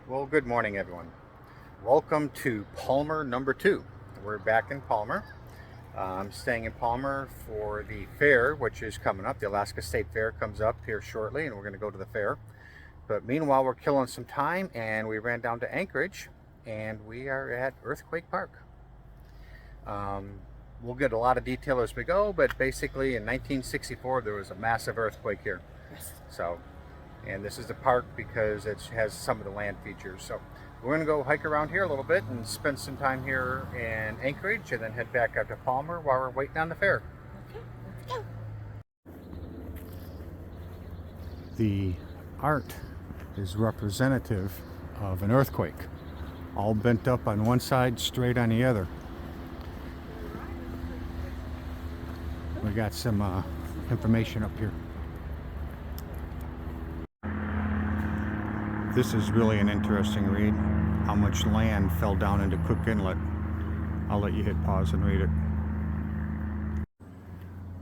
Well, good morning, everyone. Welcome to Palmer number 2. We're back in Palmer. I'm staying in Palmer for the fair, which is coming up. The Alaska State Fair comes up here shortly, and we're going to go to the fair. But meanwhile, we're killing some time, and we ran down to Anchorage, and we are at Earthquake Park. We'll get a lot of detail as we go, but basically in 1964, there was a massive earthquake here. And this is the park because it has some of the land features. So we're going to go hike around here a little bit and spend some time here in Anchorage and then head back up to Palmer while we're waiting on the fair. Okay, let's go. The art is representative of an earthquake, all bent up on one side, straight on the other. We got some information up here. This is really an interesting read, how much land fell down into Cook Inlet. I'll let you hit pause and read it.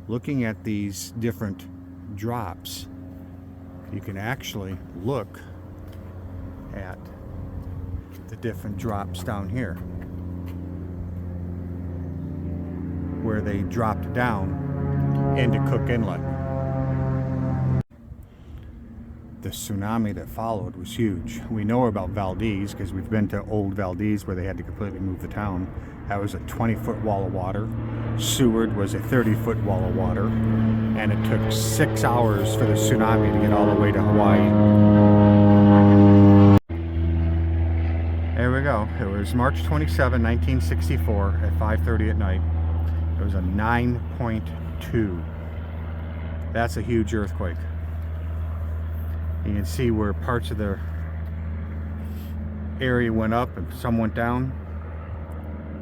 Looking at these different drops, you can actually look at the different drops down here, where they dropped down into Cook Inlet. The tsunami that followed was huge. We know about Valdez because we've been to old Valdez where they had to completely move the town. That was a 20-foot wall of water. Seward was a 30-foot wall of water. And it took 6 hours for the tsunami to get all the way to Hawaii. There we go. It was March 27, 1964 at 5:30 at night. It was a 9.2. That's a huge earthquake. You can see where parts of the area went up and some went down.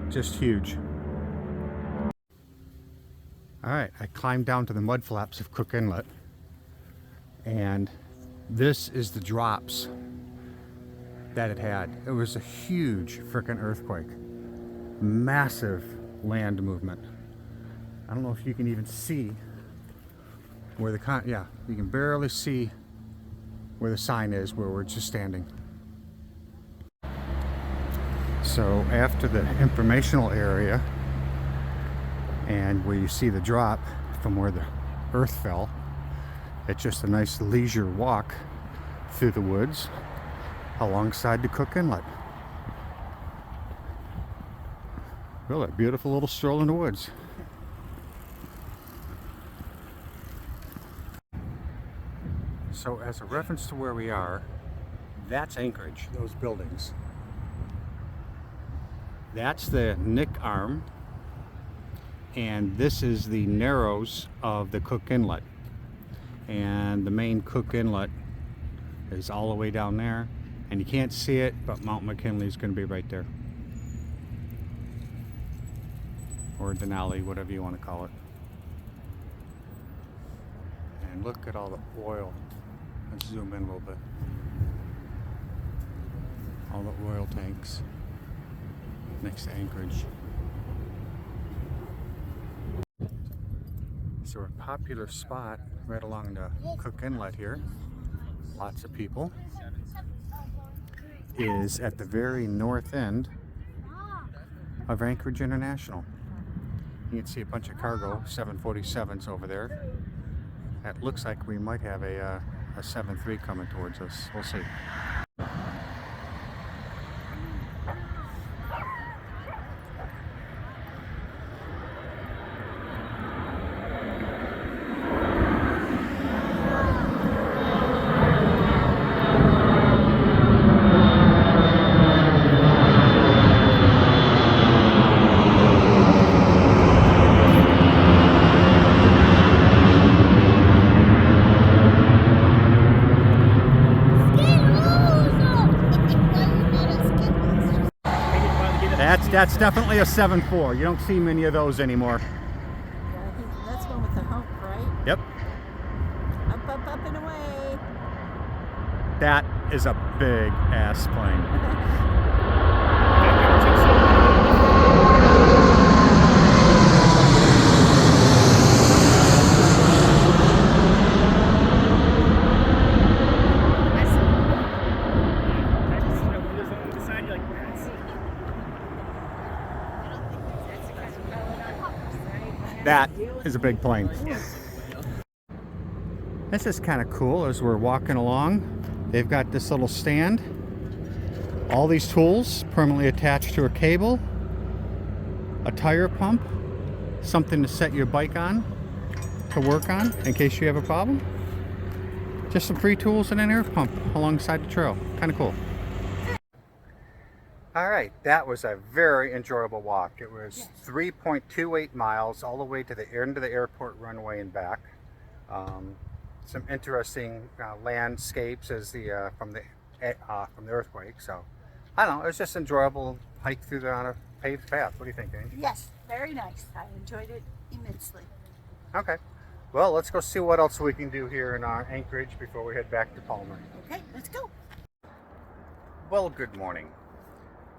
Just huge. Alright, I climbed down to the mud flaps of Cook Inlet. And this is the drops that it had. It was a huge frickin' earthquake. Massive land movement. I don't know if you can even see where yeah, you can barely see where the sign is, where we're just standing. So after the informational area and where you see the drop from where the earth fell, it's just a nice leisure walk through the woods alongside the Cook Inlet. Really a beautiful little stroll in the woods. So as a reference to where we are, that's Anchorage, those buildings. That's the Nick Arm, and this is the narrows of the Cook Inlet. And the main Cook Inlet is all the way down there, and you can't see it, but Mount McKinley is going to be right there. Or Denali, whatever you want to call it. And look at all the oil. Let's zoom in a little bit. All the oil tanks next to Anchorage. So a popular spot right along the Cook Inlet here, lots of people, is at the very north end of Anchorage International. You can see a bunch of cargo 747s over there. It looks like we might have a 7-3 coming towards us. We'll see. That's definitely a 7.4. You don't see many of those anymore. Yeah, I think that's one with the hump, right? Yep. Up, up, up and away. That is a big ass plane. That is a big plane. This is kind of cool as we're walking along. They've got this little stand. All these tools permanently attached to a cable. A tire pump. Something to set your bike on to work on in case you have a problem. Just some free tools and an air pump alongside the trail. Kind of cool. Alright, that was a very enjoyable walk. It was 3.28 miles all the way to the end of the airport runway and back. Some interesting landscapes as from the earthquake. So, I don't know, it was just enjoyable hike through on a paved path. What do you think, Angie? Yes, very nice. I enjoyed it immensely. Okay. Well, let's go see what else we can do here in our Anchorage before we head back to Palmer. Okay, let's go. Well, good morning.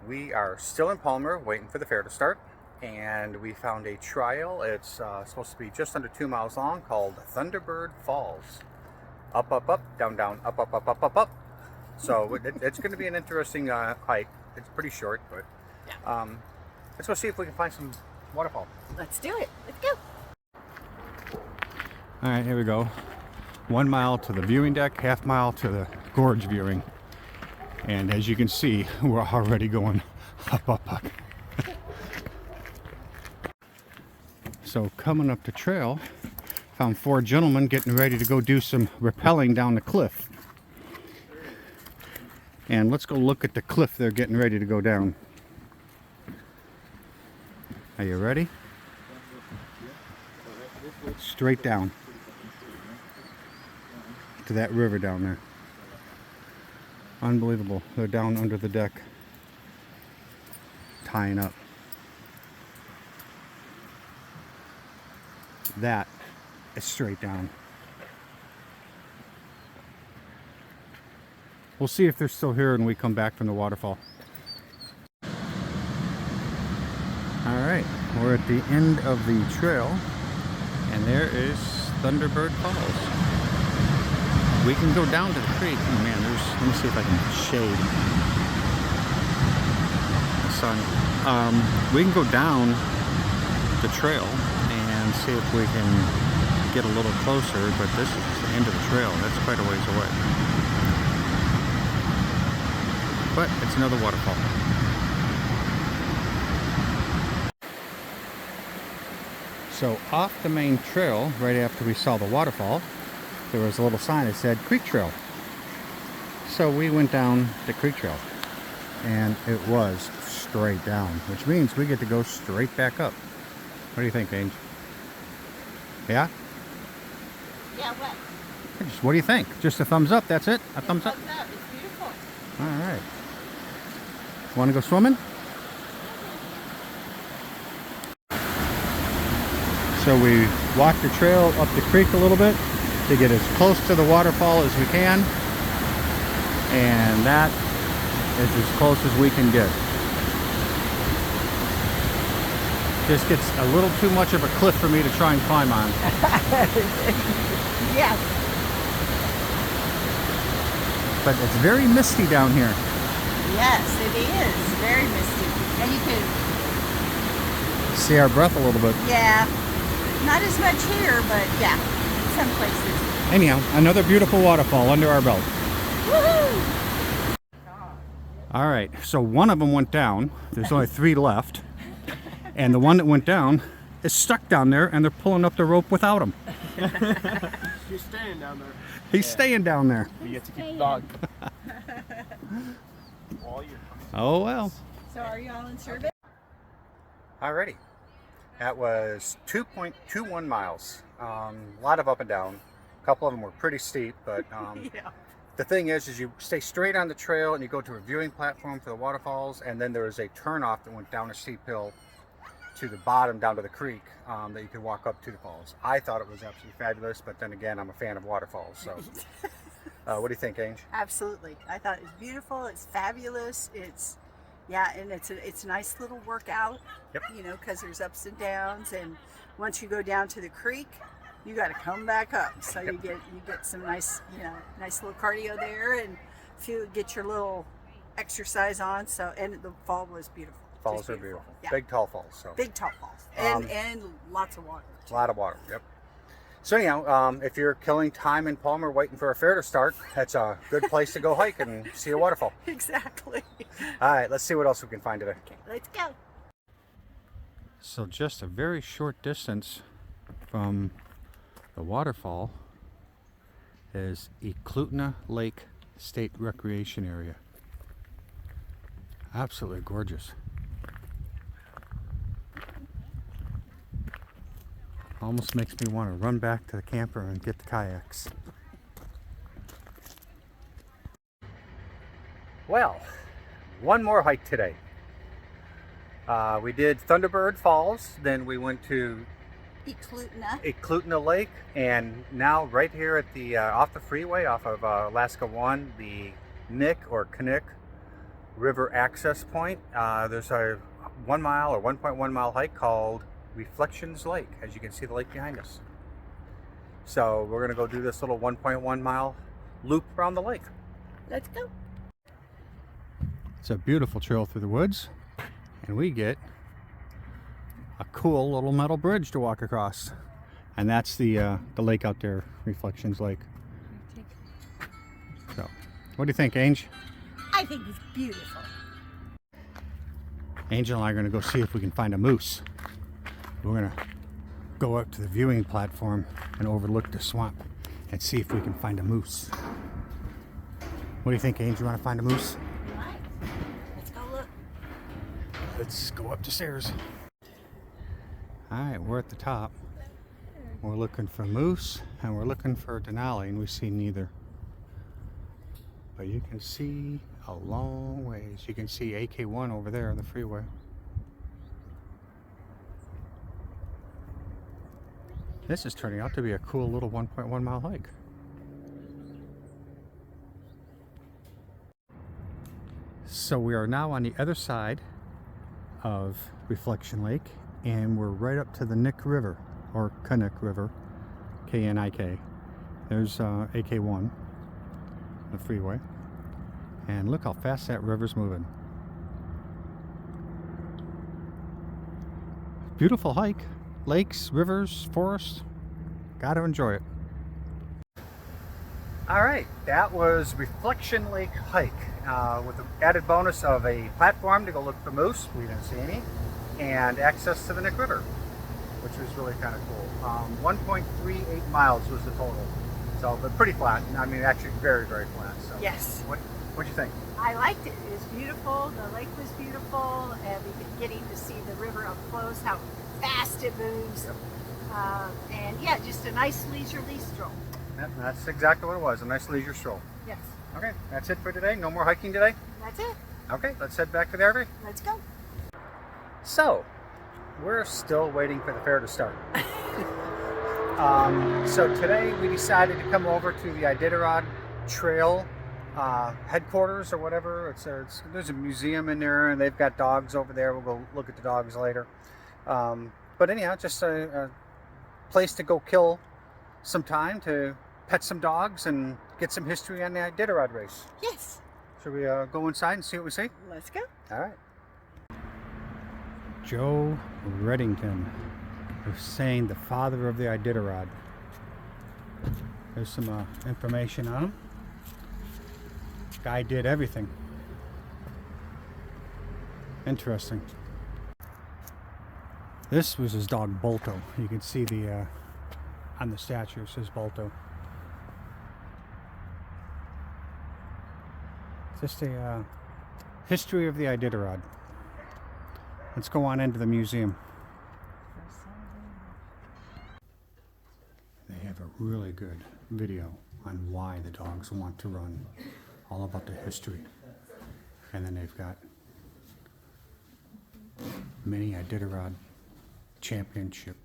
We are still in Palmer waiting for the fair to start, and we found a trail. It's supposed to be just under 2 miles long, called Thunderbird Falls. Up, up, up, down, down, up, up, up, up, up, up. So it's going to be an interesting hike. It's pretty short, but let's go see if we can find some waterfall. Let's do it. Let's go. All right, here we go. 1 mile to the viewing deck, half mile to the gorge viewing. And as you can see, we're already going up, up, up. So coming up the trail, found 4 gentlemen getting ready to go do some rappelling down the cliff. And let's go look at the cliff they're getting ready to go down. Are you ready? Straight down to that river down there. Unbelievable. They're down under the deck, tying up. That is straight down. We'll see if they're still here when we come back from the waterfall. Alright, we're at the end of the trail, and there is Thunderbird Falls. We can go down to the creek. Oh man, let me see if I can shade the sun. We can go down the trail and see if we can get a little closer, but this is the end of the trail. That's quite a ways away. But it's another waterfall. So off the main trail, right after we saw the waterfall, there was a little sign that said Creek Trail. So we went down the Creek Trail, and it was straight down, which means we get to go straight back up. What do you think, Ange? Yeah? Yeah, what? What do you think? Just a thumbs up, that's it? A thumbs up? Thumbs up. It's beautiful. All right. Want to go swimming? So we walked the trail up the creek a little bit to get as close to the waterfall as we can, and that is as close as we can get. Just gets a little too much of a cliff for me to try and climb on. Yes. But it's very misty down here. Yes, it is. Very misty. And you can... See our breath a little bit. Yeah. Not as much here, but yeah, some places. Anyhow, another beautiful waterfall under our belt. Woohoo! All right, so one of them went down. There's only 3 left. And the one that went down is stuck down there, and they're pulling up the rope without him. He's staying down there. He's staying down there. You get to keep the dog. Oh, well. So are you all in service? Alrighty. That was 2.21 miles. A lot of up and down. A couple of them were pretty steep, but Yeah. the thing is you stay straight on the trail and you go to a viewing platform for the waterfalls, and then there is a turnoff that went down a steep hill to the bottom down to the creek that you could walk up to the falls. I thought it was absolutely fabulous, but then again, I'm a fan of waterfalls. So, what do you think, Ange? Absolutely. I thought it was beautiful. It's fabulous. It's, yeah, and it's a nice little workout. Yep. You know, because there's ups and downs, and once you go down to the creek, you got to come back up. So Yep. you get some nice, nice little cardio there, and get your little exercise on. So, and the fall was beautiful. Falls Just are beautiful. Yeah. Big tall falls. So Big tall falls, and lots of water. A lot of water, yep. So anyhow, if you're killing time in Palmer waiting for a fair to start, that's a good place to go hike and see a waterfall. Exactly. All right, let's see what else we can find today. Okay, let's go. So just a very short distance from the waterfall is Eklutna Lake State Recreation Area. Absolutely gorgeous. Almost makes me want to run back to the camper and get the kayaks. Well, one more hike today. We did Thunderbird Falls, then we went to Eklutna Lake, and now right here at the off the freeway off of Alaska 1, the Nick or Knik River access point. There's a 1 mile or 1.1 mile hike called Reflections Lake, as you can see the lake behind us. So we're gonna go do this little 1.1 mile loop around the lake. Let's go. It's a beautiful trail through the woods, and we get a cool little metal bridge to walk across, and that's the lake out there, Reflections Lake. So, what do you think, Angel? I think it's beautiful. Angel and I are going to go see if we can find a moose. We're going to go up to the viewing platform and overlook the swamp and see if we can find a moose. What do you think, Angel? You want to find a moose? Right. Let's go look. Let's go up the stairs. Alright, we're at the top. We're looking for moose and we're looking for Denali, and we see neither. But you can see a long ways. You can see AK1 over there on the freeway. This is turning out to be a cool little 1.1 mile hike. So we are now on the other side of Reflection Lake, and we're right up to the Knik River, or Knik River, K-N-I-K. There's AK1, the freeway, and look how fast that river's moving. Beautiful hike. Lakes, rivers, forests. Gotta enjoy it. Alright, that was Reflection Lake hike with the added bonus of a platform to go look for moose. We didn't see any. And access to the Knik River, which was really kind of cool. 1.38 miles was the total. So, but pretty flat. I mean, actually very, very flat. So, Yes. What'd you think? I liked it. It was beautiful. The lake was beautiful, and we could getting to see the river up close, how fast it moves. Yep. And yeah, just a nice leisurely stroll. Yep, that's exactly what it was, a nice leisure stroll. Yes. Okay, that's it for today. No more hiking today? That's it. Okay, let's head back to the RV. Let's go. So, we're still waiting for the fair to start. So today we decided to come over to the Iditarod Trail headquarters or whatever. There's a museum in there, and they've got dogs over there. We'll go look at the dogs later. But anyhow, just a place to go kill some time to pet some dogs and get some history on the Iditarod race. Yes. Should we go inside and see what we see? Let's go. All right. Joe Reddington was saying the father of the Iditarod. There's some information on him. Guy did everything. Interesting. This was his dog Bolto. You can see the on the statue it says Bolto. Just a history of the Iditarod. Let's go on into the museum. They have a really good video on why the dogs want to run, all about the history. And then they've got many Iditarod championship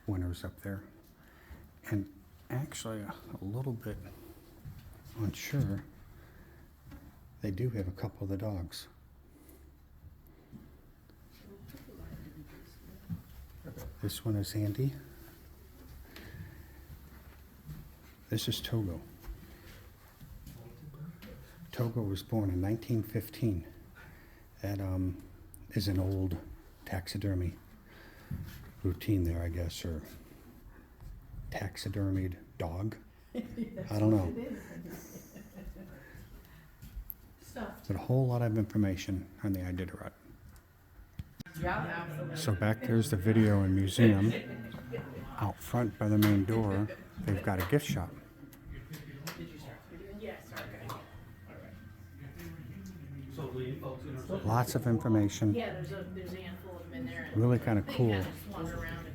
winners up there. And actually, a little bit unsure, they do have a couple of the dogs. This one is Andy. This is Togo. Togo was born in 1915. That is an old taxidermy routine there, I guess, or taxidermied dog. I don't know. But a whole lot of information on the Iditarod. So back there's the video and museum. Out front by the main door, they've got a gift shop. Lots of information. Yeah, there's a handful of them in there. Really kind of cool. Just wander around and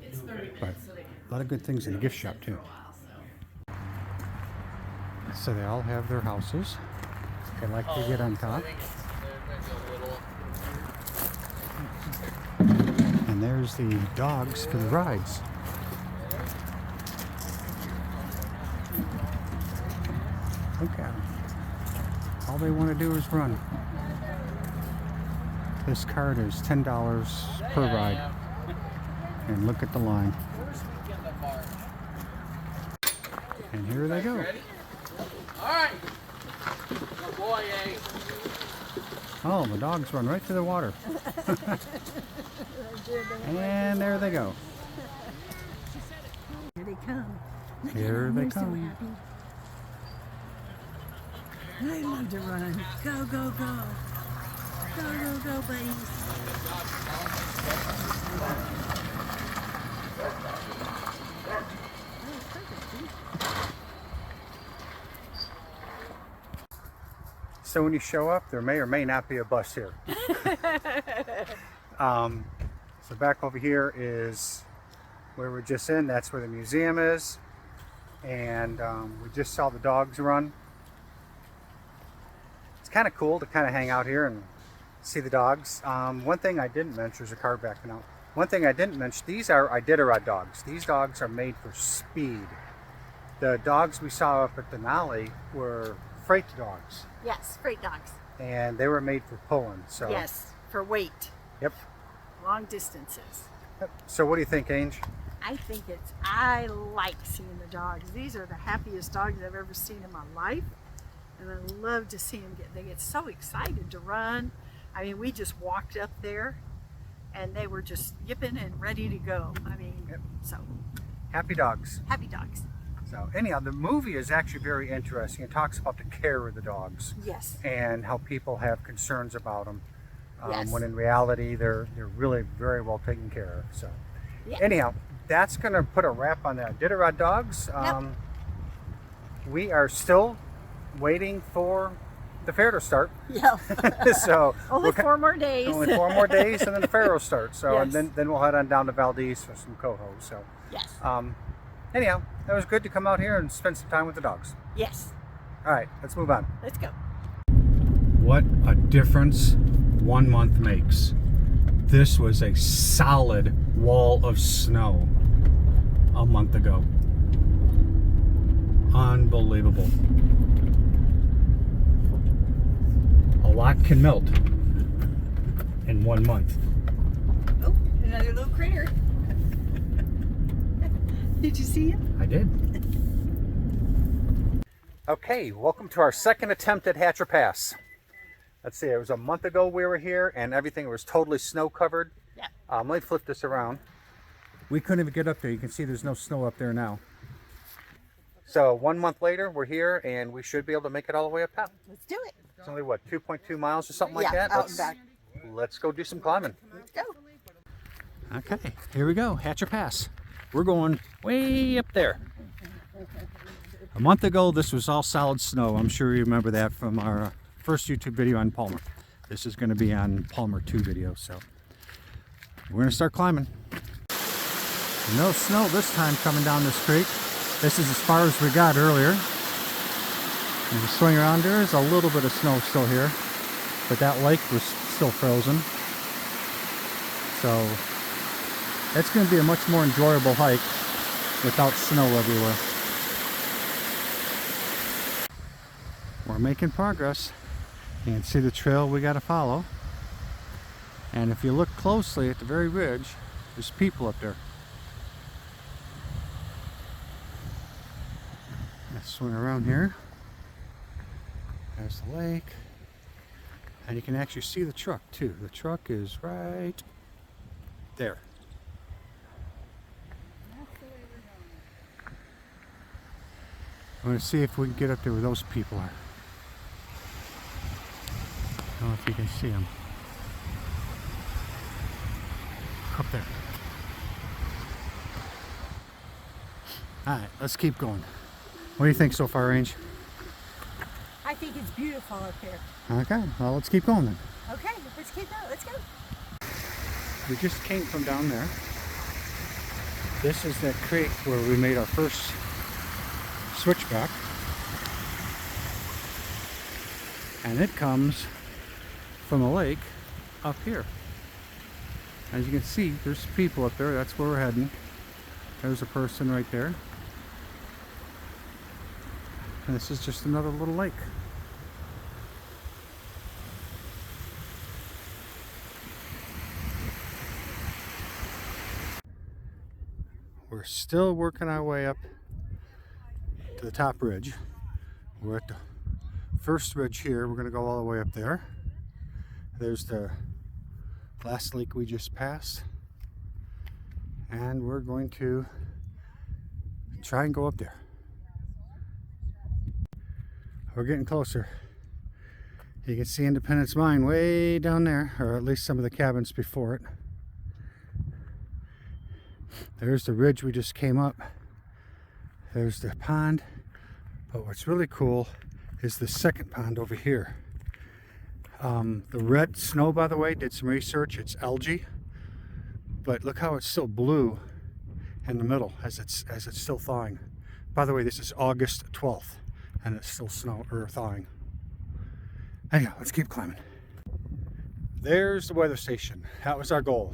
it's 30 minutes, But so they can a lot of good things in the gift shop too. for a while, so. So they all have their houses. They like to get on top. And there's the dogs for the rides. Look at them. All they want to do is run. This card is $10 per ride. And look at the line. And here they go. Alright. Good boy, eh? Oh, the dogs run right to the water. And there they go. Here they come. Here they They're so come. happy. I love to run. Go, go, go. Go, go, go, buddies. So when you show up, there may or may not be a bus here. So back over here is where we're just in. That's where the museum is. And we just saw the dogs run. It's kind of cool to kind of hang out here and see the dogs. One thing I didn't mention, there's a car backing out. One thing I didn't mention, these are Iditarod dogs. These dogs are made for speed. The dogs we saw up at Denali were freight dogs. Yes, freight dogs. And they were made for pulling. So Yes, for weight. Yep. Long distances. So what do you think, Ange? I like seeing the dogs. These are the happiest dogs I've ever seen in my life. And I love to see them they get so excited to run. I mean, we just walked up there and they were just yipping and ready to go. I mean, Yep. so Happy dogs. happy dogs. So anyhow, the movie is actually very interesting. It talks about the care of the dogs Yes. and how people have concerns about them. Yes. When in reality, they're really very well taken care of. So Yeah. anyhow, that's going to put a wrap on the Iditarod dogs. We are still waiting for the fair to start. Yeah. So Only we'll 4 more days. only 4 more days and then the fair will start. So and Yes. then we'll head on down to Valdez for some coho. So Yes. anyhow, that was good to come out here and spend some time with the dogs. Yes. All right, let's move on. Let's go. What a difference 1 month makes. This was a solid wall of snow a month ago. Unbelievable. A lot can melt in 1 month. Oh, another little critter. Did you see him? I did. Okay, welcome to our second attempt at Hatcher Pass. Let's see, it was a month ago we were here and everything was totally snow covered. Yeah. Let me flip this around. We couldn't even get up there. You can see there's no snow up there now. So 1 month later, we're here and we should be able to make it all the way up top. Let's do it. It's only what, 2.2 miles or something like Yeah, that? out and back. Let's go do some climbing. Let's go. Okay, here we go, Hatcher Pass. We're going way up there. A month ago, this was all solid snow. I'm sure you remember that from our first YouTube video on Palmer. This is going to be on Palmer 2 video, so we're going to start climbing. No snow this time coming down this creek. This is as far as we got earlier. As you swing around, there is a little bit of snow still here, but that lake was still frozen. So it's going to be a much more enjoyable hike without snow everywhere. We're making progress. You can see the trail we got to follow. And if you look closely at the very ridge, there's people up there. Let's swing around here. There's the lake. And you can actually see the truck too. The truck is right there. I'm going to see if we can get up there where those people are. I don't know if you can see them. Up there. Alright, let's keep going. What do you think so far, Range? I think it's beautiful up here. Okay, well, let's keep going then. Okay, let's keep going. Let's go. We just came from down there. This is that creek where we made our first switchback. And it comes from a lake up here. As you can see, there's people up there. That's where we're heading. There's a person right there. And this is just another little lake. We're still working our way up to the top ridge. We're at the first ridge here. We're going to go all the way up there. There's the last lake we just passed. And we're going to try and go up there. We're getting closer. You can see Independence Mine way down there, or at least some of the cabins before it. There's the ridge we just came up. There's the pond. But what's really cool is the second pond over here. The red snow, by the way, did some research. It's algae. But look how it's still blue in the middle as it's still thawing. By the way, this is August 12th and it's still snow or thawing. Anyhow, let's keep climbing. There's the weather station. That was our goal.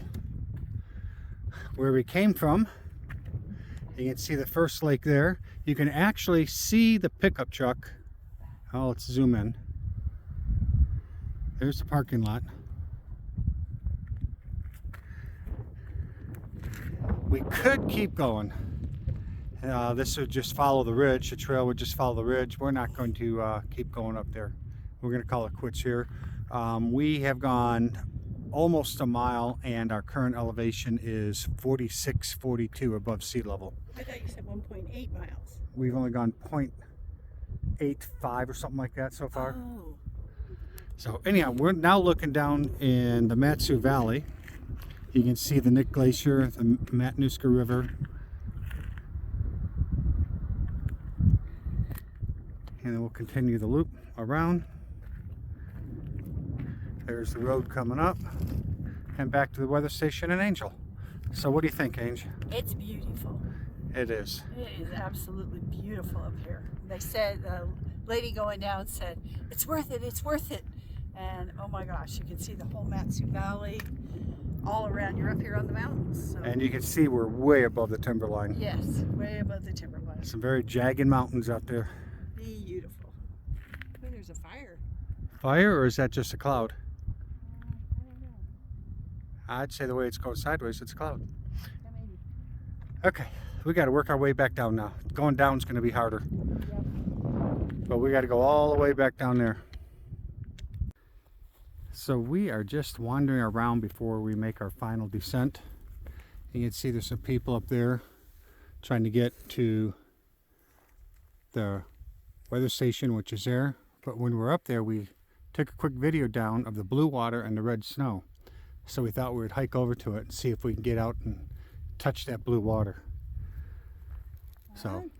Where we came from, you can see the first lake there. You can actually see the pickup truck. Oh, let's zoom in. There's the parking lot. We could keep going. This would just follow the ridge. The trail would just follow the ridge. We're not going to keep going up there. We're going to call it quits here. We have gone almost a mile and our current elevation is 46-42 above sea level. I thought you said 1.8 miles. We've only gone 0.85 or something like that so far. Oh. So anyhow, we're now looking down in the Matsu Valley. You can see the Nick Glacier, the Matanuska River. And then we'll continue the loop around. There's the road coming up. And back to the weather station in Angel. So what do you think, Angel? It's beautiful. It is. It is absolutely beautiful up here. They said, the lady going down said, it's worth it, it's worth it. And oh my gosh, you can see the whole Matsu Valley all around. You're up here on the mountains. So. And you can see we're way above the timberline. Yes, way above the timberline. Some very jagged mountains out there. Beautiful. Oh, there's a fire. Fire, or is that just a cloud? I don't know. I'd say the way it's going sideways, it's a cloud. Yeah, maybe. Okay, we got to work our way back down now. Going down is going to be harder. Yep. But we got to go all the way back down there. So we are just wandering around before we make our final descent. You can see there's some people up there trying to get to the weather station, which is there. But when we're up there, we took a quick video down of the blue water and the red snow. So we thought we would hike over to it and see if we can get out and touch that blue water. So I'm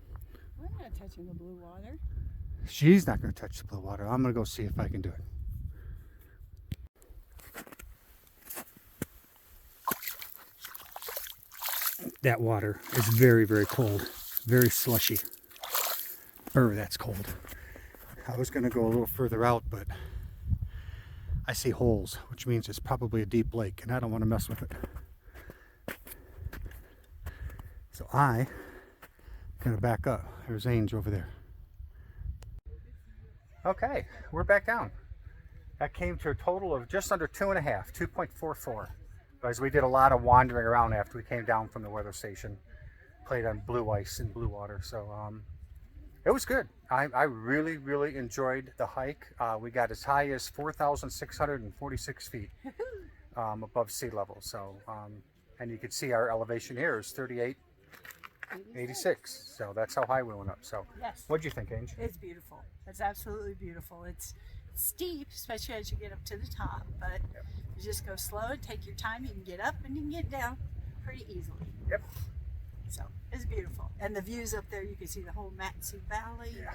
not touching the blue water. she's not going to touch the blue water. I'm going to go see if I can do it. That water is very, very cold, very slushy. That's cold. I was going to go a little further out, but I see holes, which means it's probably a deep lake, and I don't want to mess with it. So I'm going to back up. There's Angel over there. Okay, we're back down. That came to a total of just under 2.5, 2.44. Because we did a lot of wandering around after we came down from the weather station. Played on blue ice and blue water, so it was good. I really, really enjoyed the hike. We got as high as 4,646 feet above sea level. So, and you can see our elevation here is 38 86. So that's how high we went up. So Yes. what'd you think, Ange? It's beautiful. It's absolutely beautiful. It's steep, especially as you get up to the top, but you just go slow and take your time. You can get up and you can get down pretty easily. Yep. So it's beautiful. And the views up there, you can see the whole Matsu Valley. Yeah.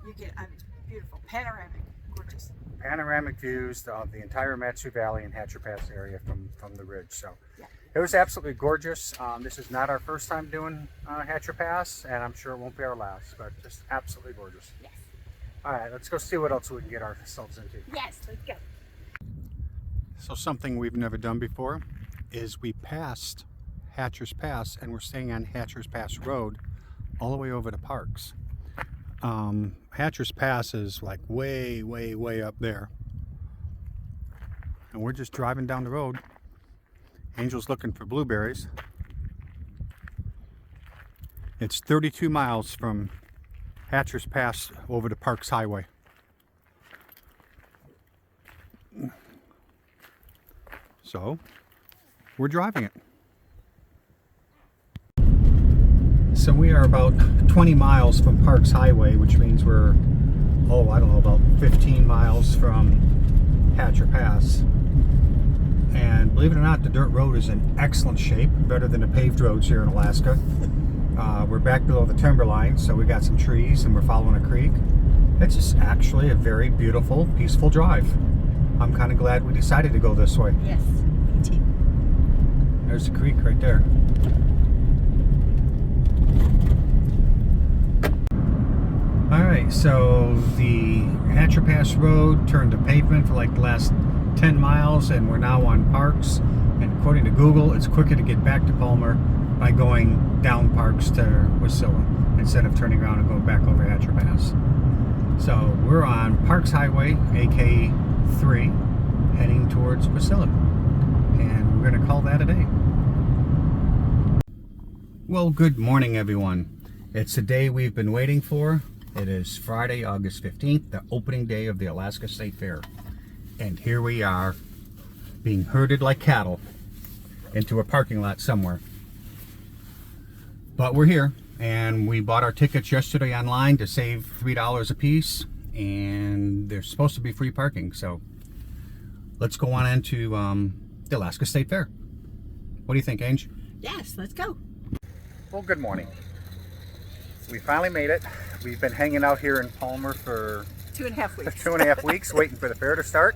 You can, I mean, it's beautiful, panoramic, gorgeous. Panoramic views of the entire Matsu Valley and Hatcher Pass area from the ridge. So Yeah. it was absolutely gorgeous. This is not our first time doing Hatcher Pass, and I'm sure it won't be our last, but just absolutely gorgeous. Yes. All right, let's go see what else we can get ourselves into. Yes, let's go. So something we've never done before is we passed Hatcher's Pass, and we're staying on Hatcher's Pass Road all the way over to Parks. Hatcher's Pass is like way, way, way up there. And we're just driving down the road. Angel's looking for blueberries. It's 32 miles from Hatcher's Pass over to Parks Highway. So, we're driving it. So we are about 20 miles from Parks Highway, which means we're, I don't know, about 15 miles from Hatcher Pass. And believe it or not, the dirt road is in excellent shape, better than the paved roads here in Alaska. We're back below the timberline, so we got some trees and we're following a creek. It's just actually a very beautiful, peaceful drive. I'm kind of glad we decided to go this way. Yes, me too. There's the creek right there. Alright, so the Hatcher Pass Road turned to pavement for like the last 10 miles, and we're now on Parks. And according to Google, it's quicker to get back to Palmer by going down Parks to Wasilla instead of turning around and going back over Hatcher Pass. So we're on Parks Highway, AK3, heading towards Wasilla. And we're going to call that a day. Well, good morning, everyone. It's the day we've been waiting for. It is Friday, August 15th, the opening day of the Alaska State Fair. And here we are, being herded like cattle into a parking lot somewhere. But we're here, and we bought our tickets yesterday online to save $3 a piece, and there's supposed to be free parking. So let's go on into the Alaska State Fair. What do you think, Ange? Yes, let's go. Well, good morning. We finally made it. We've been hanging out here in Palmer for 2.5 weeks. 2.5 weeks waiting for the fair to start.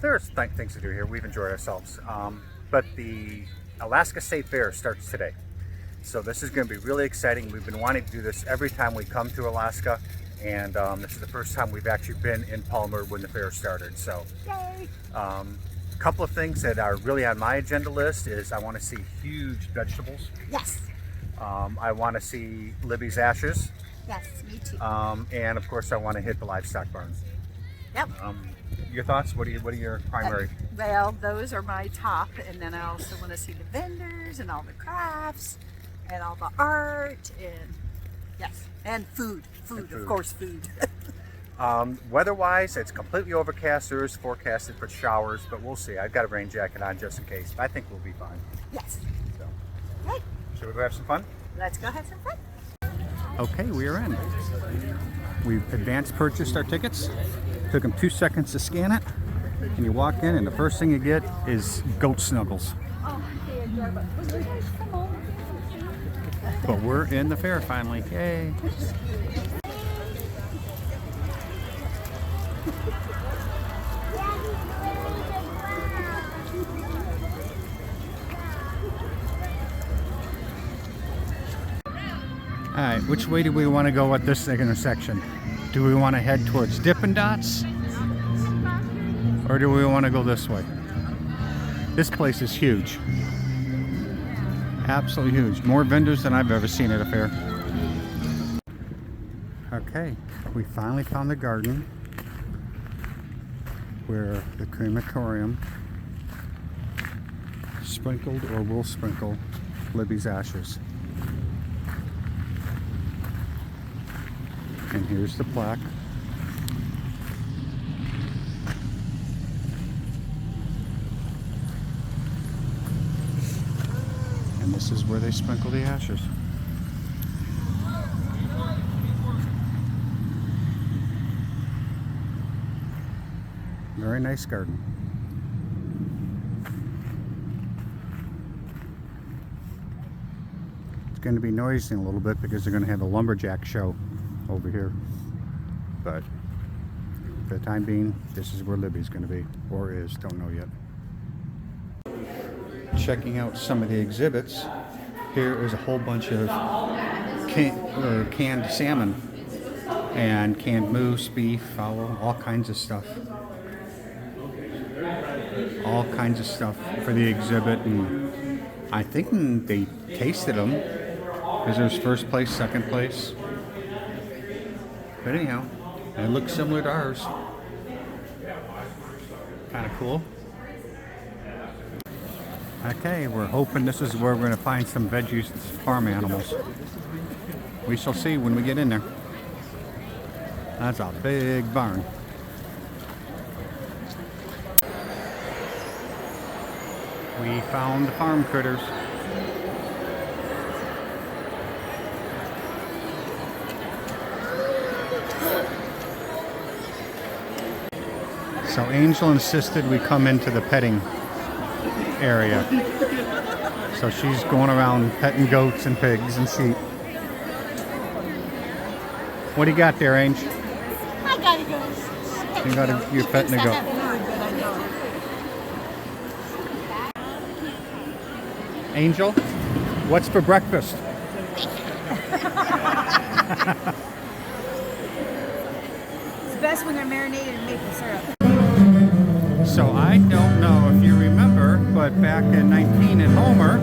There's things to do here. We've enjoyed ourselves. But the Alaska State Fair starts today. So this is going to be really exciting. We've been wanting to do this every time we come to Alaska. And this is the first time we've actually been in Palmer when the fair started. So Yay! a couple of things that are really on my agenda list is I want to see huge vegetables. Yes. I want to see Libby's ashes. Yes, me too. And of course I want to hit the livestock barn. Yep. Your thoughts? What are your primary? Well, those are my top, and then I also want to see the vendors and all the crafts and all the art and yes, and food, of course, food. Weather-wise, it's completely overcast. There is forecasted for showers, but we'll see. I've got a rain jacket on just in case. I think we'll be fine. Yes. So, Right. should we go have some fun? Let's go have some fun. Okay, we are in. We've advance purchased our tickets. Took them 2 seconds to scan it. And you walk in, and the first thing you get is goat snuggles. But we're in the fair finally. Yay! Alright, which way do we want to go at this intersection? Do we want to head towards Dippin' Dots? Or do we want to go this way? This place is huge. Absolutely huge. More vendors than I've ever seen at a fair. Okay, we finally found the garden where the crematorium sprinkled or will sprinkle Libby's ashes. And here's the plaque. And this is where they sprinkle the ashes. Very nice garden. It's going to be noisy a little bit because they're going to have a lumberjack show over here. But for the time being, this is where Libby's going to be, or is, don't know yet. Checking out some of the exhibits. Here is a whole bunch of canned salmon and canned moose, beef, fowl, all kinds of stuff. All kinds of stuff for the exhibit, and I think they tasted them because there's first place, second place. But anyhow, it looks similar to ours. Kind of cool. Okay, we're hoping this is where we're going to find some veggies, farm animals. We shall see when we get in there. That's a big barn. We found the farm critters. So Angel insisted we come into the petting area. So she's going around petting goats and pigs and sheep. What do you got there, Angel? I gotta go. You're petting a goat. Angel, what's for breakfast? It's best when they're marinated in maple syrup. So I don't know if you remember, but back in 19 in Homer,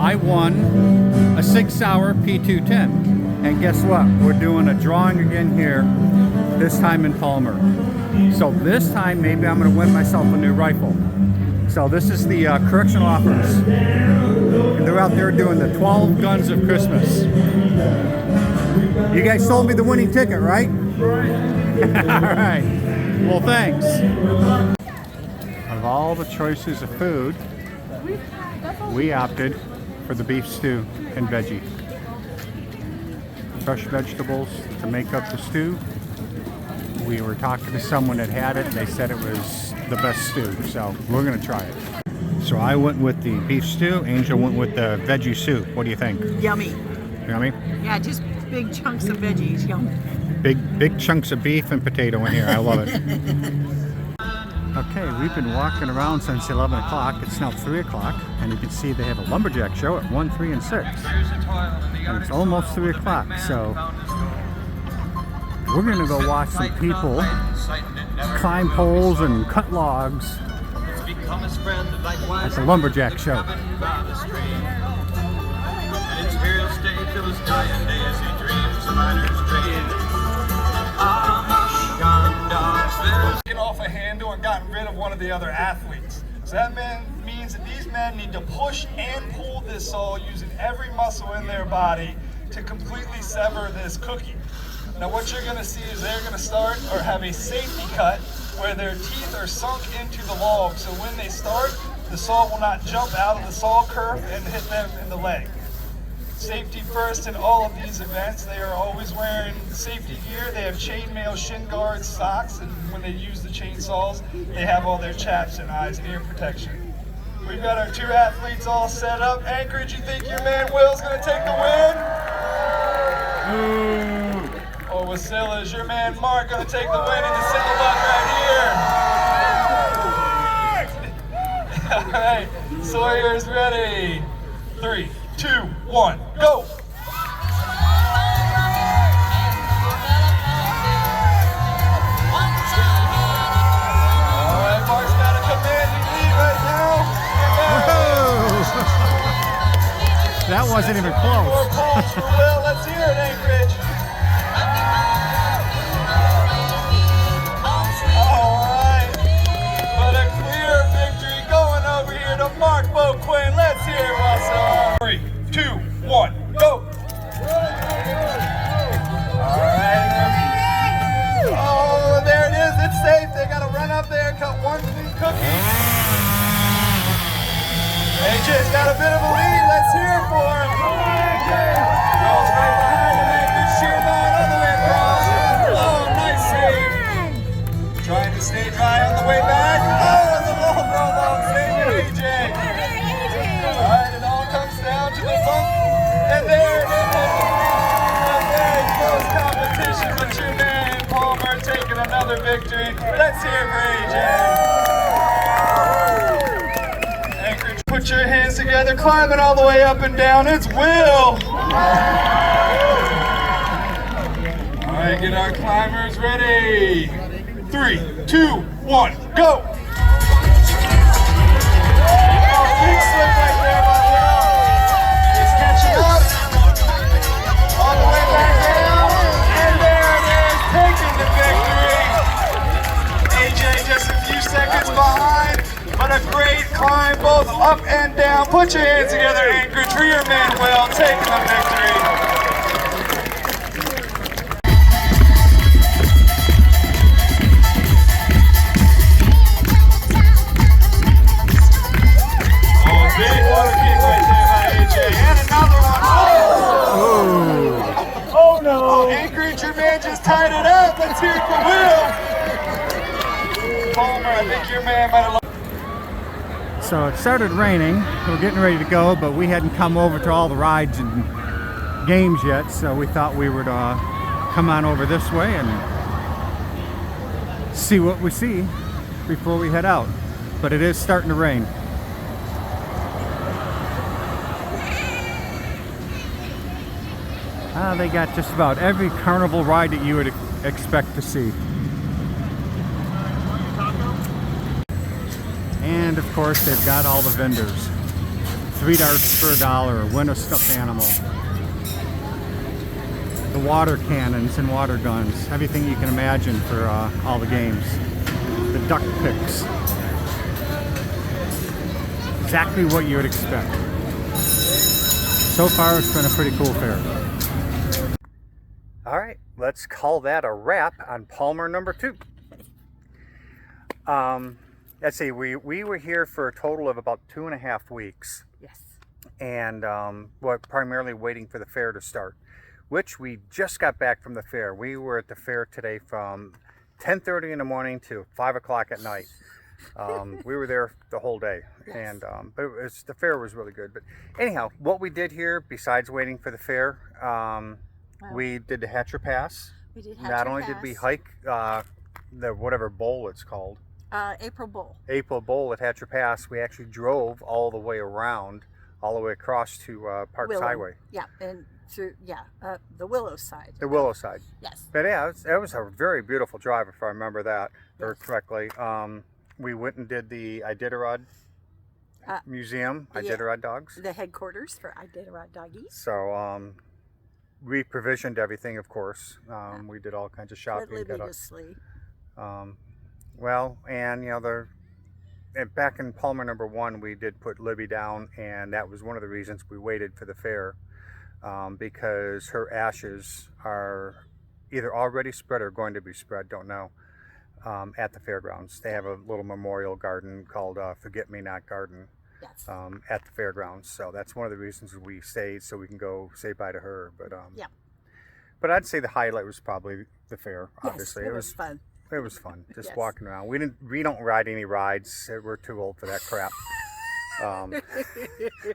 I won a 6-hour P210. And guess what? We're doing a drawing again here, this time in Palmer. So this time, maybe I'm going to win myself a new rifle. So this is the correctional officers. And they're out there doing the 12 guns of Christmas. You guys sold me the winning ticket, right? All right. Well, thanks. Of all the choices of food, we opted for the beef stew and veggie. Fresh vegetables to make up the stew. We were talking to someone that had it, and they said it was the best stew, so we're gonna try it. So I went with the beef stew, Angel went with the veggie soup. What do you think? Yummy. Yummy? Yeah, just big chunks of veggies. Yum. Big chunks of beef and potato in here. I love it. Okay, we've been walking around since 11 o'clock. It's now 3 o'clock, and you can see they have a lumberjack show at 1, 3, and 6. And it's almost 3 o'clock, so we're gonna go watch some people climb poles and cut logs at the lumberjack show. Taken off a handle and gotten rid of one of the other athletes. So that means that these men need to push and pull this saw using every muscle in their body to completely sever this cookie. Now what you're going to see is they're going to start or have a safety cut where their teeth are sunk into the log. So when they start, the saw will not jump out of the saw curve and hit them in the leg. Safety first in all of these events. They are always wearing safety gear. They have chainmail shin guards, socks, and when they use the chainsaws, they have all their chaps and eyes and ear protection. We've got our 2 athletes all set up. Anchorage, you think your man Will's going to take the win? Or Wasilla, is your man Mark going to take the win in the single buck right here? All right, Sawyer's ready. 3, 2, 1, go! Alright, Mark's got a commanding lead right now. That wasn't even 4 close. poles for Will. Let's hear it, Anchorage. Alright, but a clear victory going over here to Mark Boquin. Let's hear it, Russell. 3, 2, 1, go! Alright. Oh, there it is. It's safe. They got to run up there and cut one big cookie. AJ's got a bit of a lead. Let's hear it for him. Goes right behind him. And good sheer ball all the way across. Oh, nice save. Trying to stay victory. Let's hear it for AJ. Anchorage, put your hands together, climbing all the way up and down. It's Will. All right, get our climbers ready. 3, 2, 1, go. Oh, big slip right there by Will. He's catching up. All the way back down. And there it is, taking the victory. AJ just a few seconds behind, but a great climb both up and down. Put your hands together, Anchorage, for your man Will, taking the victory. Big water kick right there by AJ. And another one. Oh no. Oh, Anchorage, your man just tied it up. Let's hear it for Will. Palmer, I think your man might have. So it started raining. We were getting ready to go, but we hadn't come over to all the rides and games yet, so we thought we would come on over this way and see what we see before we head out. But it is starting to rain. They got just about every carnival ride that you would expect to see. And of course they've got all the vendors. $3 for $1, win a stuffed animal. The water cannons and water guns, everything you can imagine for all the games. The duck picks. Exactly what you would expect. So far it's been a pretty cool fair. All right, let's call that a wrap on Palmer number 2. Let's see, we were here for a total of about 2.5 weeks. Yes. And primarily waiting for the fair to start, which we just got back from the fair. We were at the fair today from 10:30 in the morning to 5 o'clock at night. We were there the whole day. Yes. And but the fair was really good. But anyhow, what we did here, besides waiting for the fair, we did the Hatcher Pass. We did Hatcher Not only Pass. did we hike the whatever bowl it's called. April Bowl. April Bowl at Hatcher Pass, we actually drove all the way around, all the way across to Parks Willow. Highway. Yeah, and through, the Willow side. The Willow side. Yes. But yeah, it was a very beautiful drive, if I remember that very correctly. We went and did the Iditarod Museum, Iditarod dogs. The headquarters for Iditarod doggies. So we provisioned everything, of course. We did all kinds of Put shopping. Libby to sleep. Well, and back in Palmer number 1, we did put Libby down, and that was one of the reasons we waited for the fair, because her ashes are either already spread or going to be spread, don't know, at the fairgrounds. They have a little memorial garden called Forget Me Not Garden. Yes. At the fairgrounds, so that's one of the reasons we stayed, so we can go say bye to her. But but I'd say the highlight was probably the fair. Obviously, yes, it was fun. It was fun, just Yes. walking around. We don't ride any rides. We're too old for that crap.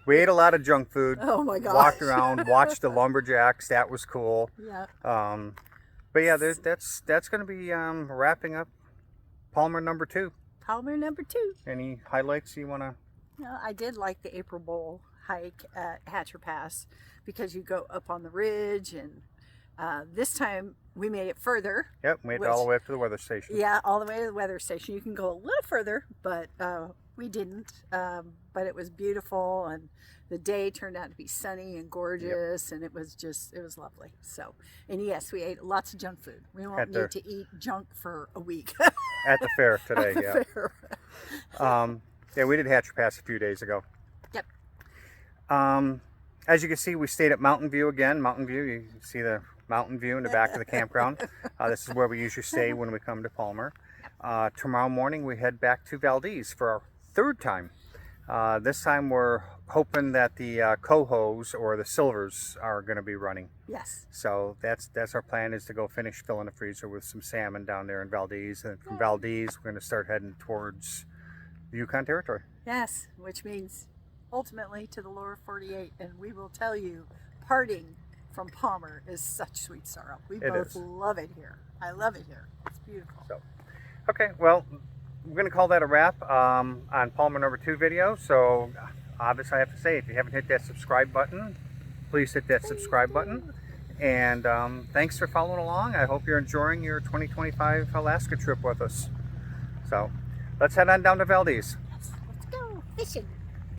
We ate a lot of junk food. Oh my gosh. Walked around, watched the lumberjacks. That was cool. Yeah. But yeah, that's going to be wrapping up Palmer number 2. Palmer number 2. Any highlights you want to? I did like the April Bowl hike at Hatcher Pass because you go up on the ridge, and this time we made it further. Yep, we made it all the way up to the weather station. Yeah, all the way to the weather station. You can go a little further, but we didn't. But it was beautiful, and the day turned out to be sunny and gorgeous, and it was lovely. So, and yes, we ate lots of junk food. We won't need to eat junk for a week. At the fair today, At the yeah. fair. Yeah, we did Hatcher Pass a few days ago. Yep. As you can see, we stayed at Mountain View again. Mountain View, you can see the Mountain View in the back of the campground. This is where we usually stay when we come to Palmer. Tomorrow morning we head back to Valdez for our 3rd time. This time we're hoping that the cohos or the silvers are going to be running. Yes. So that's our plan, is to go finish filling the freezer with some salmon down there in Valdez. And from Valdez we're going to start heading towards the Yukon Territory. Yes, which means ultimately to the lower 48, and we will tell you, parting from Palmer is such sweet sorrow. We both love it here. I love it here. It's beautiful. So Okay, well, we're going to call that a wrap on Palmer number 2 video. So obviously I have to say, if you haven't hit that subscribe button, please hit that subscribe button. And thanks for following along. I hope you're enjoying your 2025 Alaska trip with us. So let's head on down to Valdez. Let's go fishing.